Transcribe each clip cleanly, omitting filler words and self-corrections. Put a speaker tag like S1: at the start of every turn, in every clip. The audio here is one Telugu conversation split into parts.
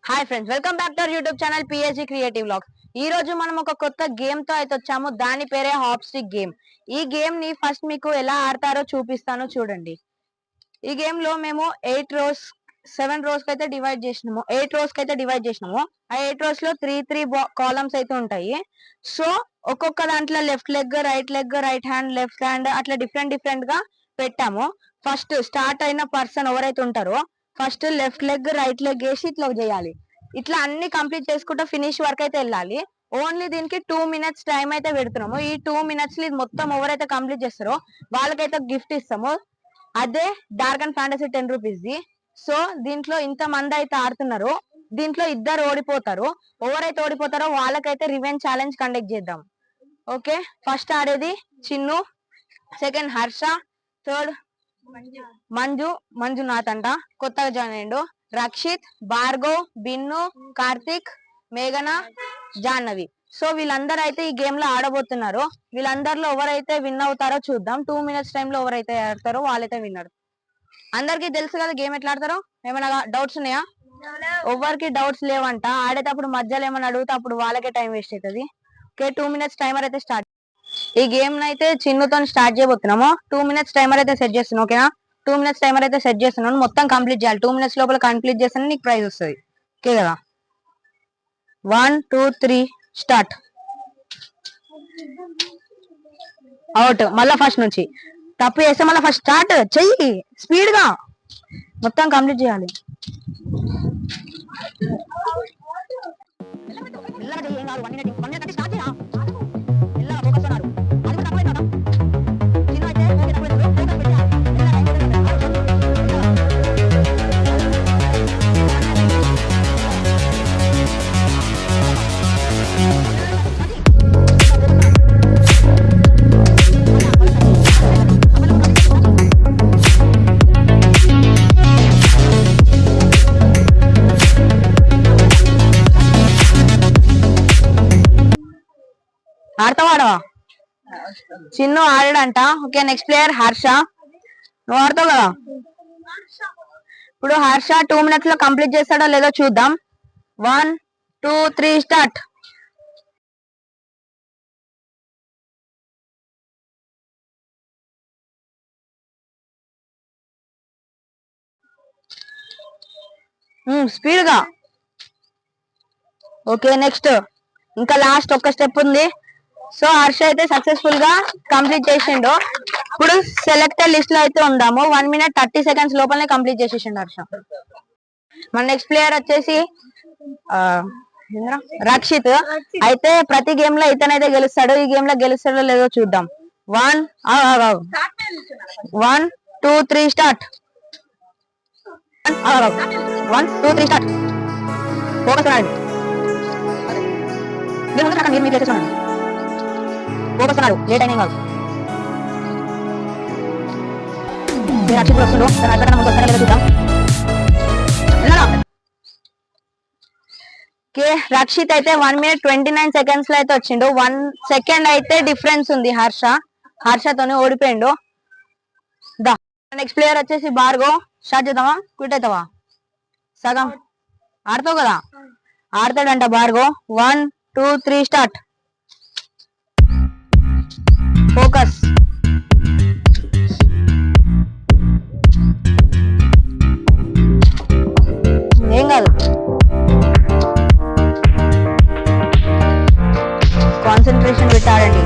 S1: Hi friends, welcome back to our YouTube channel PSG creative vlogs. ఈ రోజు మనం ఒక కొత్త గేమ్ తో అయితే వచ్చాము. దాని పేరే హాప్ స్టిక్ గేమ్. ఈ గేమ్ ని ఫస్ట్ మీకు ఎలా ఆడతారో చూపిస్తాను చూడండి. ఈ గేమ్ లో మేము 7 రోస్ కి అయితే డివైడ్ చేసినాము. 8 రోస్ కి అయితే డివైడ్ చేసినాము. ఆ 8 రోస్ లో 3 కాలమ్స్ అయితే ఉంటాయి. సో ఒక్కొక్క దాంట్లో left leg, right hand, left hand అట్లా డిఫరెంట్ గా పెట్టాము. ఫస్ట్ స్టార్ట్ అయిన పర్సన్ ఎవరైతే ఉంటారో first left leg, right leg వేసి ఇట్లా చేయాలి. ఇట్లా అన్ని కంప్లీట్ చేసుకుంటూ ఫినిష్ వరకు అయితే వెళ్ళాలి. ఓన్లీ దీనికి 2 minutes టైం అయితే పెడుతున్నాము. ఈ 2 minutes లో ఇది మొత్తం ఎవరైతే కంప్లీట్ చేస్తారో వాళ్ళకైతే గిఫ్ట్ ఇస్తాము. అదే dark and fantasy 10 rupees the. So దీంట్లో ఇంత మంది అయితే ఆడుతున్నారు. దీంట్లో ఇద్దరు ఓడిపోతారు. ఎవరైతే ఓడిపోతారో వాళ్ళకైతే రివెంజ్ ఛాలెంజ్ కండక్ట్ చేద్దాం. ఓకే, ఫస్ట్ ఆడేది చిన్ను, సెకండ్ హర్ష, థర్డ్ మంజునాథ్ అంట, కొత్తగా జాయిన్ అయ్యిండు. రక్షిత్, భార్గవ్, బిన్ను, కార్తిక్, మేఘన, జాహ్నవి. సో వీళ్ళందరూ అయితే ఈ గేమ్ లో ఆడబోతున్నారు. వీళ్ళందరిలో ఎవరైతే విన్ అవుతారో చూద్దాం. 2 minutes టైంలో ఎవరైతే ఆడతారో వాళ్ళైతే విన్నర్. అందరికి తెలుసు కదా గేమ్ ఎట్లా ఆడతారో. ఏమైనా డౌట్స్ ఉన్నాయా? ఎవరికి డౌట్స్ లేవంట. ఆడేటప్పుడు మధ్యలో ఏమైనా అడిగితే అప్పుడు వాళ్ళకే టైం వేస్ట్ అవుతుంది. ఓకే, 2 minutes టైమర్ అయితే స్టార్ట్. ఈ గేమ్ అయితే చిన్నుతో స్టార్ట్ చేయబోతున్నాము. 2 minutes టైమర్ అయితే సెట్ చేస్తున్నాను. ఓకేనా? 2 minutes టైమర్ అయితే సెట్ చేస్తున్నాను. మొత్తం కంప్లీట్ చేయాలి. 2 minutes లోపల కంప్లీట్ చేస్తాను, నీకు ప్రైజ్ వస్తుంది. ఓకే కదా? 1 2 3 స్టార్ట్. అవుట్. మళ్ళా ఫస్ట్ నుంచి తప్పు చేస్తే మళ్ళీ ఫస్ట్ స్టార్ట్ చెయ్యి. స్పీడ్ గా మొత్తం కంప్లీట్ చేయాలి. ఆడతావా ఆడవా? చిన్ను ఆడాడంట. Okay, next player Harsha. నువ్వు ఆడతావు కదా. ఇప్పుడు హర్ష 2 minutes లో కంప్లీట్ చేస్తాడో లేదో చూద్దాం. 1 2 3 స్టార్ట్. స్పీడ్ గా. ఓకే, నెక్స్ట్ ఇంకా లాస్ట్ ఒక స్టెప్ ఉంది. సో హర్ష అయితే సక్సెస్ఫుల్ గా కంప్లీట్ చేసిండు. ఇప్పుడు సెలెక్టెడ్ లిస్ట్ లో అయితే ఉందాము. 1 minute 30 seconds లోపలనే కంప్లీట్ చేసేసిండు హర్ష. మన నెక్స్ట్ ప్లేయర్ వచ్చేసి రక్షిత్. అయితే ప్రతి గేమ్ లో ఇతనైతే గెలుస్తాడు. ఈ గేమ్ లో గెలుస్తాడో లేదో చూద్దాం. 1 2 3 స్టార్ట్. 1 2 3 స్టార్ట్. ఫోకస్ రాండి. మీరు చేసేసుకోండి. ఫోకస్ అన్నాడు. లేట్ అయినా కాదు. రక్షిత్ వస్తుండో ముందు వస్తారా లేదా చూద్దాం. ఓకే, రక్షిత్ అయితే 1 minute 29 seconds లో అయితే వచ్చిండు. 1 second అయితే డిఫరెన్స్ ఉంది. హర్షతోనే ఓడిపోయిండు. దా నెక్స్ట్ ప్లేయర్ వచ్చేసి భార్గవ్. స్టార్ట్ చేద్దామా? క్విట్ అవుతావా? సగం ఆడతావు కదా. ఆడతాడంట భార్గవ్. 1 2 3 స్టార్ట్. ఫోకస్. ఏం కాదు, కాన్సన్ట్రేషన్ పెట్టాడండి.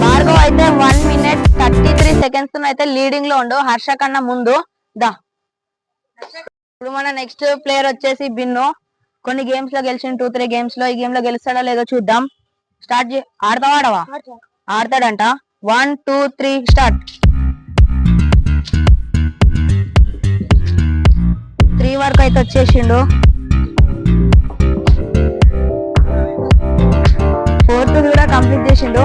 S1: భార్గవ్ అయితే 1 minute 33 seconds అయితే లీడింగ్ లో ఉండు హర్ష కన్నా ముందు. దా ఇప్పుడు మన నెక్స్ట్ ప్లేయర్ వచ్చేసి బిన్ను. కొన్ని గేమ్స్ లో గెలిచిన 2-3 games లో. ఈ గేమ్ లో గెలుస్తాడా లేదో చూద్దాం. స్టార్ట్. ఆడతావా ఆడవా? ఆడతాడంట. 1 2 3 స్టార్ట్. 3 వరకు అయితే వచ్చేసిండు. 4th కూడా కంప్లీట్ చేసిండు.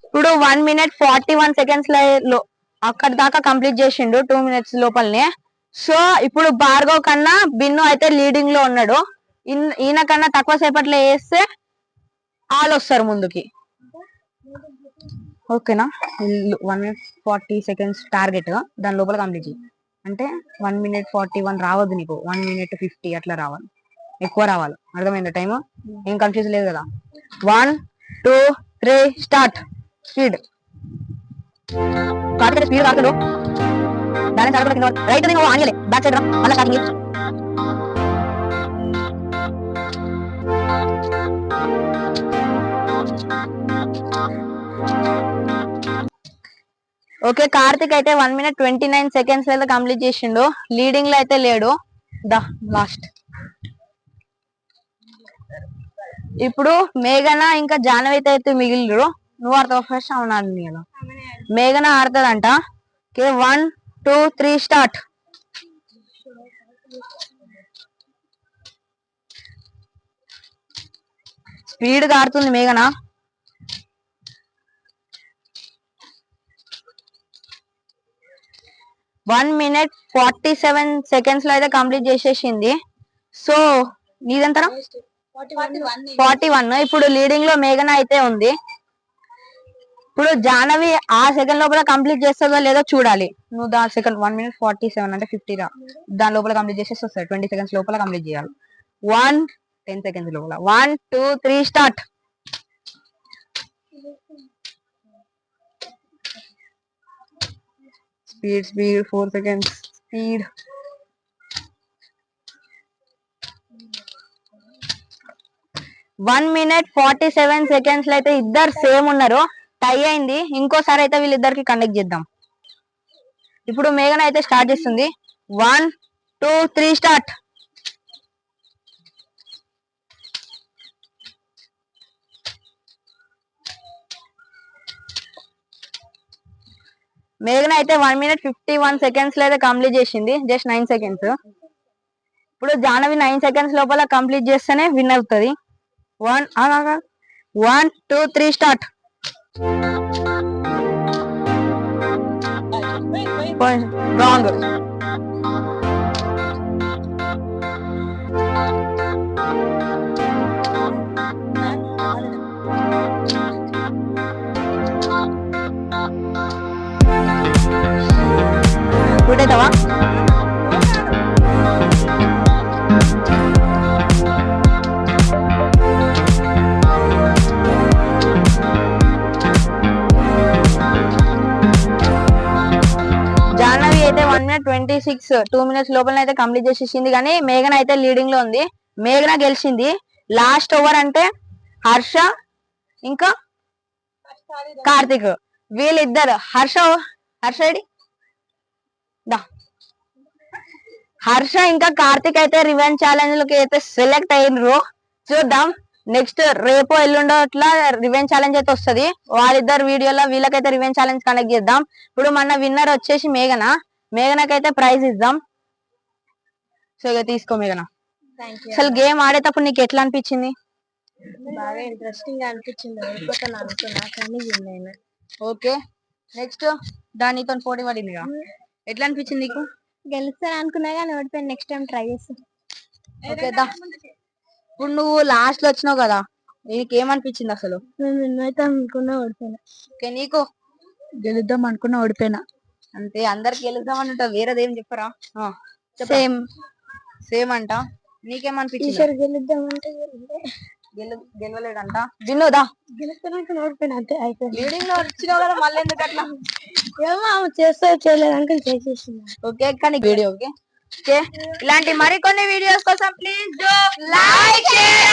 S1: ఇప్పుడు 1 minute 41 seconds లో అక్కడ దాకా కంప్లీట్ చేసిండు 2 minutes లోపలనే. సో ఇప్పుడు భార్గవ్ కన్నా బిన్ను అయితే లీడింగ్ లో ఉన్నాడు. ఈయన కన్నా తక్కువ సేపట్లో వేస్తే వాళ్ళు వస్తారు ముందుకి. ఓకేనా? 1 minute 40 seconds టార్గెట్, దాని లోపల కంప్లీట్ చేయి. అంటే 1 minute 41 రావద్దు నీకు, 1 minute 50 అట్లా రావాలి, ఎక్కువ రావాలి. అర్థమైందా? టైం ఏం కన్ఫ్యూజ్ లేదు కదా? 1 2 3 స్టార్ట్. స్పీడ్ స్పీడ్ కాదు, బ్యాలెన్స్ ఆడకుండా రైట్ నేను ఆనియలే బ్యాక్ సైడ్ రా, మళ్ళీ స్టార్టింగ్. ఓకే, కార్తిక్ అయితే 1 minute 29 seconds అయితే కంప్లీట్ చేసిండు. లీడింగ్ లో అయితే లేడు. దా లాస్ట్. ఇప్పుడు మేఘన ఇంకా జాహ్నవి అయితే మిగిలిరు. నువ్వు ఆడతావు ఫస్ట్? అవును ఆడింది కదా. మేఘన ఆడుతుందంట. Okay 1 2 3 start. స్పీడ్ గా ఆడుతుంది మేఘన. వన్ minute 47 seconds లో అయితే కంప్లీట్ చేసేసింది. సో నీదంతరా 41. ఇప్పుడు లీడింగ్ లో మేఘన అయితే ఉంది. ఇప్పుడు జాహ్నవి ఆ సెకండ్ లోపల కంప్లీట్ చేస్తుందో లేదో చూడాలి. నువ్వు దాని సెకండ్ 1 minute 47 అంటే 50 రా, దాని లోపల కంప్లీట్ చేసేసి వస్తాయి. 20 seconds లోపల కంప్లీట్ చేయాలి. 10 seconds లోపల. 1 2 3 start. Speed 4 seconds speed. One minute 47 seconds లో అయితే ఇద్దరు సేమ్ ఉన్నారు. టై అయింది. ఇంకోసారి అయితే వీళ్ళిద్దరికి కండక్ట్ చేద్దాం. ఇప్పుడు మేఘన అయితే స్టార్ట్ చేస్తుంది. 1 2 3 స్టార్ట్. మేఘన అయితే 1 minute 51 seconds లో అయితే కంప్లీట్ చేసింది. Just 9 seconds. ఇప్పుడు జాహ్నవి 9 seconds లోపల కంప్లీట్ చేస్తేనే విన్ అవుతుంది. 1 2 3 స్టార్ట్. రాంగ్. గుడ్ అవుతావా? జాహ్నవి అయితే 1 minute 26 2 minutes లోపల అయితే కంప్లీట్ చేసేసింది. కానీ మేఘన అయితే లీడింగ్ లో ఉంది. మేఘన గెలిచింది. లాస్ట్ ఓవర్ అంటే హర్ష ఇంకా కార్తిక్ వీళ్ళిద్దరు. హర్ష హర్ష ఇంకా కార్తిక్ అయితే రివెంజ్ ఛాలెంజ్ లకి అయితే సెలెక్ట్ అయినరు. చూద్దాం నెక్స్ట్ రేపో ఎల్లుండో అట్లా రివెంజ్ ఛాలెంజ్ అయితే వస్తుంది. వాళ్ళిద్దరు వీడియోలో వీళ్ళకైతే రివెంజ్ ఛాలెంజ్ కనెక్ట్ చేద్దాం. ఇప్పుడు మన విన్నర్ వచ్చేసి మేఘనకైతే ప్రైజ్ ఇద్దాం. సో ఇక తీసుకో మేఘన. అసలు గేమ్ ఆడేటప్పుడు నీకు ఎట్లా అనిపించింది?
S2: బాగా ఇంట్రెస్టింగ్ అనిపించింది.
S1: ఓకే, నెక్స్ట్ దానితో పోటీ పడింది. ఎట్లా అనిపించింది నీకు?
S2: గెలుస్తాను అనుకున్నా కానీ ఓడిపోయాను. నెక్స్ట్ టైం ట్రై చేస్తాను.
S1: ఓకే దా. ఇప్పుడు నువ్వు లాస్ట్ లో వచ్చినావు కదా, నీకు ఏమనిపించింది అసలు?
S2: నేనైతే అనుకున్నా ఓడిపోయినా.
S1: ఓకే, నీకు?
S2: గెలుద్దాం అనుకున్నా ఓడిపోయినా.
S1: అంతే, అందరికి గెలుద్దాం అని ఉంటుంది, వేరేదేం చెప్పరా?
S2: సేమ్
S1: అంట. నీకేమనిపించింది?
S2: గెలుద్దాం అంటే
S1: గెలవలేడంట. విన్నోదా
S2: గెలుస్తాను ఓడిపోయినా. అంతే అయిపోయింది.
S1: లీడింగ్ లో వచ్చినావు కదా, మళ్ళీ ఎందుకు అట్లా?
S2: ఏమో చేస్తా చేయలేదు అంకుల్ చేసేసింది.
S1: ఓకే కానీ వీడియో ఓకే. ఇలాంటి మరికొన్ని వీడియోస్ కోసం ప్లీజ్ డూ లైక్, షేర్.